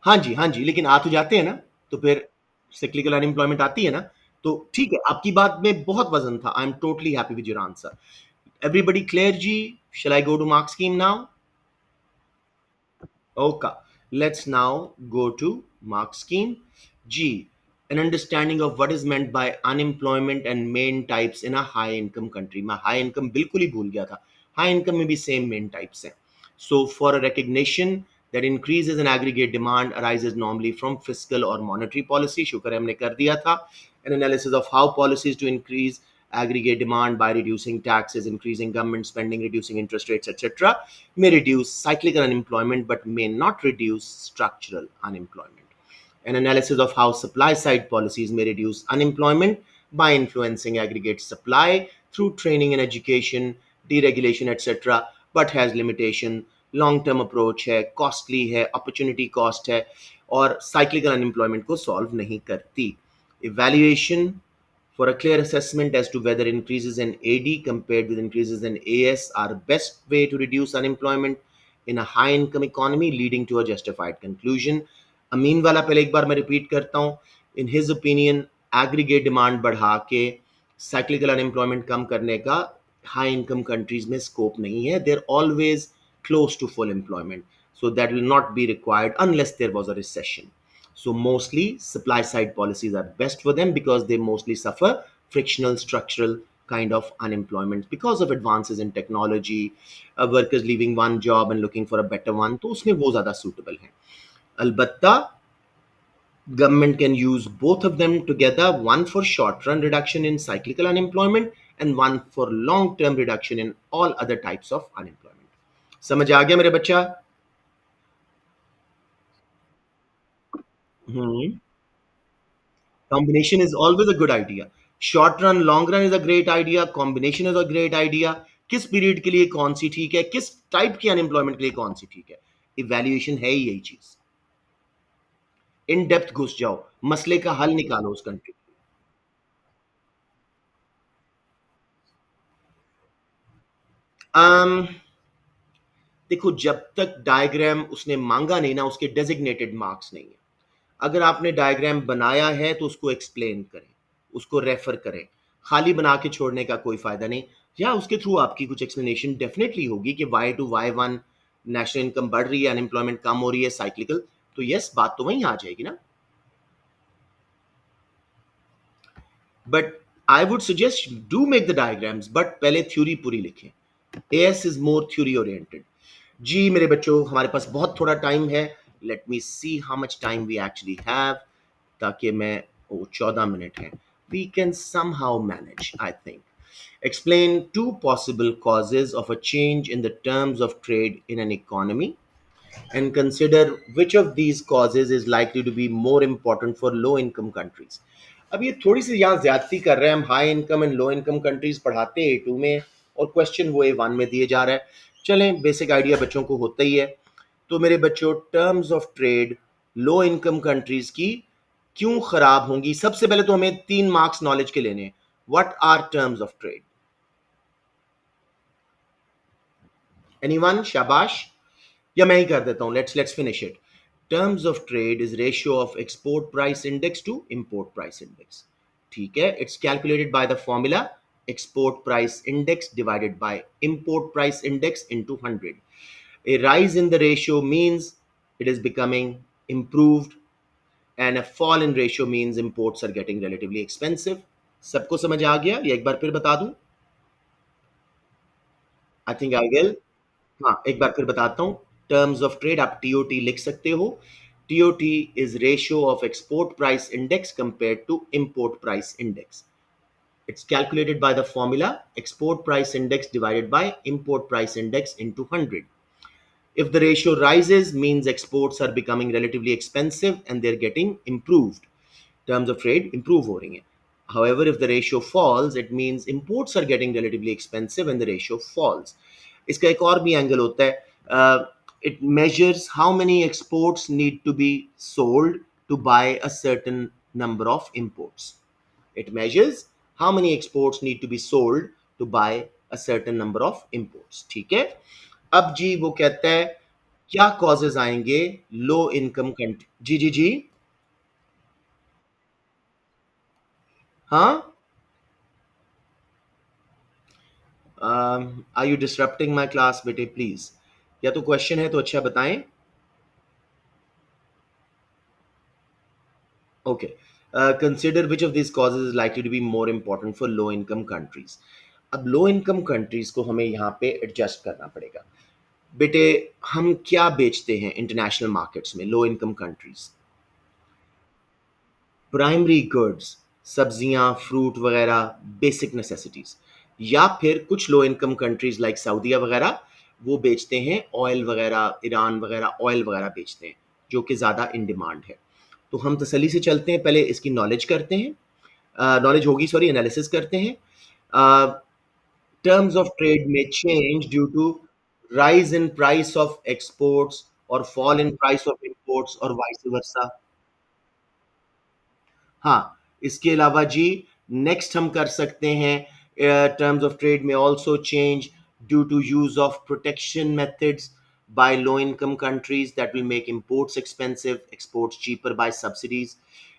हाँ जी, हाँ जी, लेकिन आ तो जाते हैं ना, तो फिर साइक्लिकल अनएम्प्लॉयमेंट आती है ना, तो ठीक है, आपकी बात में बहुत वज़न था। I am totally happy with your answer. Everybody clear जी? Shall I go to mark scheme now? Okay, let's now go to mark scheme. G, an understanding of what is meant by unemployment and main types in a high income country. मैं high income बिल्कुल ही भूल गया था। High income में भी same main types हैं। So for a recognition that increases in aggregate demand arises normally from fiscal or monetary policy, शुक्र है हमने कर दिया था। An analysis of how policies to increase aggregate demand by reducing taxes, increasing government spending, reducing interest rates, etc., may reduce cyclical unemployment but may not reduce structural unemployment. An analysis of how supply side policies may reduce unemployment by influencing aggregate supply through training and education, deregulation, etc., but has limitation, long term approach है, costly है, opportunity cost है, और cyclical unemployment को solve नहीं करती. Evaluation for a clear assessment as to whether increases in AD compared with increases in AS are best way to reduce unemployment in a high income economy, leading to a justified conclusion. अमीन वाला पहले एक बार मैं repeat करता हूँ। In his opinion aggregate demand बढ़ा के cyclical unemployment कम करने का हाई इनकम कंट्रीज में स्कोप नहीं है। They're always close to full employment, so that will not be required unless there was a recession. So mostly supply side policies are best for them because they mostly suffer frictional structural kind of unemployment because of advances in technology, workers leaving one job and looking for a better one, तो उसमें वो ज़्यादा suitable हैं। अलबत्ता government can use both of them together, one for short run reduction in cyclical unemployment and one for long term reduction in all other types of unemployment. समझ आ गया मेरे बच्चा? हम्म, combination is always a good idea. Short run, long run is a great idea. Combination is a great idea. किस period के लिए कौन सी ठीक है, किस टाइप की अनएम्प्लॉयमेंट के लिए कौन सी ठीक है, इवैल्यूएशन है ही यही चीज। इन डेप्थ घुस जाओ, मसले का हल निकालो उस कंट्री। um, देखो, जब तक डायग्राम उसने मांगा नहीं ना, उसके डेजिग्नेटेड मार्क्स नहीं है। अगर आपने डायग्राम बनाया है तो उसको एक्सप्लेन करें, उसको रेफर करें। खाली बना के छोड़ने का कोई फायदा नहीं। या उसके थ्रू आपकी कुछ एक्सप्लेनेशन डेफिनेटली होगी कि Y two Y one national income बढ़ रही है, अनएम्प्लॉयमेंट कम हो रही है, साइक्लिकल, तो यस, बात तो वहीं आ जाएगी ना। But I would suggest do make the diagrams, but पहले थ्योरी पूरी लिखें। AS is more theory oriented. जी मेरे बच्चों, हमारे पास बहुत थोड़ा टाइम है. Let me see how much time we actually have, ताकि मैं, ओ 14 मिनट है. We can somehow manage, I think. Explain two possible causes of a change in the terms of trade in an economy and consider which of these causes is likely to be more important for low income countries. अब ये थोड़ी सी यहाँ ज्यादती कर रहे हैं. हम high income and low income countries पढ़ाते हैं A2 में, और क्वेश्चन वो A1 में दिए जा रहा है. चलें, बेसिक आइडिया बच्चों को होता ही है. तो मेरे बच्चों, terms of trade low income countries की क्यों खराब होंगी, सबसे पहले तो हमें 3 मार्क्स नॉलेज के लेने हैं. What are terms of trade? Anyone? शाबाश. या मैं ही कर देता हूं. Let's finish it. Terms of trade is ratio of export price index to import price index. ठीक है, it's calculated by the formula export price index divided by import price index into 100. A rise in the ratio means it is becoming improved, and a fall in ratio means imports are getting relatively expensive. सबको समझ आ गया या एक बार फिर बता दूं? I think I will. हाँ, एक बार फिर बताता हूँ. टर्म्स ऑफ ट्रेड आप टीओटी लिख सकते हो. TOT is ratio of export price index compared to import price index. It's calculated by the formula export price index divided by import price index into 100. If the ratio rises, means exports are becoming relatively expensive and they're getting improved. Terms of trade improve हो रही हैं. However, if the ratio falls, it means imports are getting relatively expensive and the ratio falls. इसका एक और भी angle होता है. It measures how many exports need to be sold to buy a certain number of imports. It measures how many exports need to be sold to buy a certain number of imports. ठीक है. अब जी वो कहता है क्या causes आएंगे लो income country. जी जी जी. हाँ. Are you disrupting my class बेटे, प्लीज. या तो क्वेश्चन है तो अच्छा बताएं. Okay. Consider which of this causes is likely to be more important for low income countries. अब लो इनकम कंट्रीज को हमें यहाँ पे एडजस्ट करना पड़ेगा. बेटे, हम क्या बेचते हैं इंटरनेशनल मार्केट्स में लो इनकम कंट्रीज? प्राइमरी गुड्स, सब्जियां, फ्रूट वगैरह, बेसिक नेसेसिटीज. या फिर कुछ लो इनकम कंट्रीज लाइक सऊदीया वगैरह, वो बेचते हैं ऑयल वगैरह, ईरान वगैरह ऑयल वगैरह बेचते हैं, जो कि ज़्यादा इन डिमांड है. तो हम तसल्ली से चलते हैं, पहले इसकी नॉलेज करते हैं. नॉलेज होगी, सॉरी, एनालिसिस करते हैं. टर्म्स ऑफ ट्रेड में change due to rise in price of exports or fall in price of imports or vice versa. हाँ, इसके अलावा जी नेक्स्ट हम कर सकते हैं. टर्म्स ऑफ ट्रेड में also change due to use of protection methods by low income countries that will make imports expensive, exports cheaper by subsidies.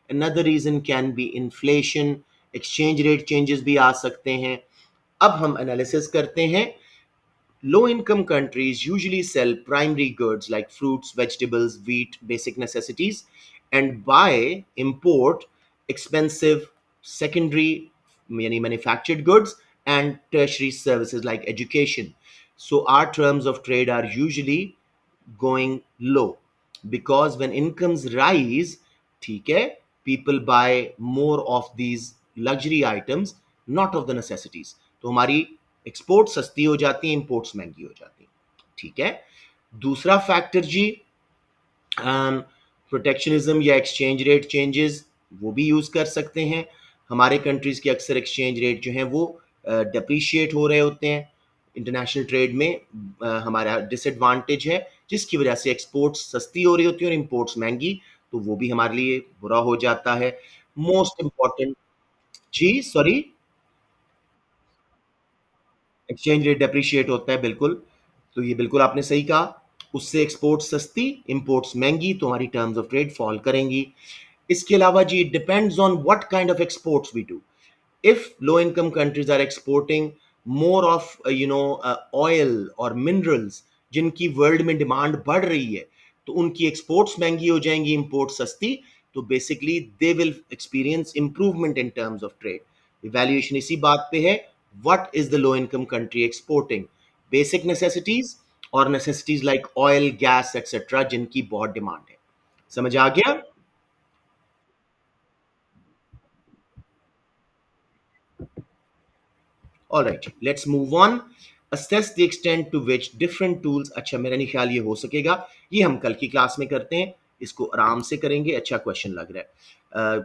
Another reason can be inflation. Exchange rate changes भी आ सकते हैं. अब हम analysis करते हैं. Low income countries usually sell primary goods like fruits, vegetables, wheat, basic necessities, and buy, import expensive secondary, many manufactured goods, and tertiary services like education. So, our terms of trade are usually going low because when incomes rise, ठीक है, people buy more of these luxury items, not of the necessities. तो हमारी export सस्ती हो जाती है, imports महंगी हो जाती हैं. ठीक है. दूसरा फैक्टर जी, प्रोटेक्शनिज्म या एक्सचेंज रेट चेंजेस, वो भी यूज कर सकते हैं. हमारे कंट्रीज के अक्सर एक्सचेंज रेट जो हैं वो डिप्रिशिएट हो रहे होते हैं. इंटरनेशनल ट्रेड में हमारा डिसएडवांटेज है, जिसकी वजह से एक्सपोर्ट्स सस्ती हो रही होती है और इंपोर्ट्स महंगी, तो वो भी हमारे लिए बुरा हो जाता है. Most important. जी सॉरी. एक्सचेंज रेट डेप्रिशिएट होता है, बिल्कुल. तो ये बिल्कुल आपने सही कहा. उससे एक्सपोर्ट सस्ती, इंपोर्ट्स महंगी, तो हमारी टर्म्स ऑफ ट्रेड फॉल करेंगी. इसके अलावा जी, depends on what kind of exports we do. If low income countries are exporting more of oil or minerals, जिनकी वर्ल्ड में डिमांड बढ़ रही है, तो उनकी एक्सपोर्ट्स महंगी हो जाएंगी, इंपोर्ट सस्ती. तो basically they will experience improvement in terms of trade. Evaluation इसी बात पे है. What is the low income country exporting? Basic necessities और necessities like oil, gas etcetera, जिनकी बहुत डिमांड है। समझ आ गया? All right, let's move on. Assess the extent to which different tools, अच्छा मेरा नहीं ख्याल ये हो सकेगा, ये हम कल की क्लास में करते हैं, इसको आराम से करेंगे। अच्छा क्वेश्चन लग रहा है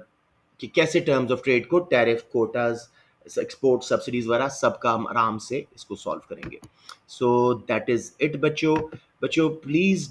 कि कैसे टर्म्स ऑफ ट्रेड को, टैरिफ, कोटाज, एक्सपोर्ट सब्सिडीज वगैरह सबका हम आराम से इसको सॉल्व करेंगे। सो दैट इज इट बच्चों। बच्चों प्लीज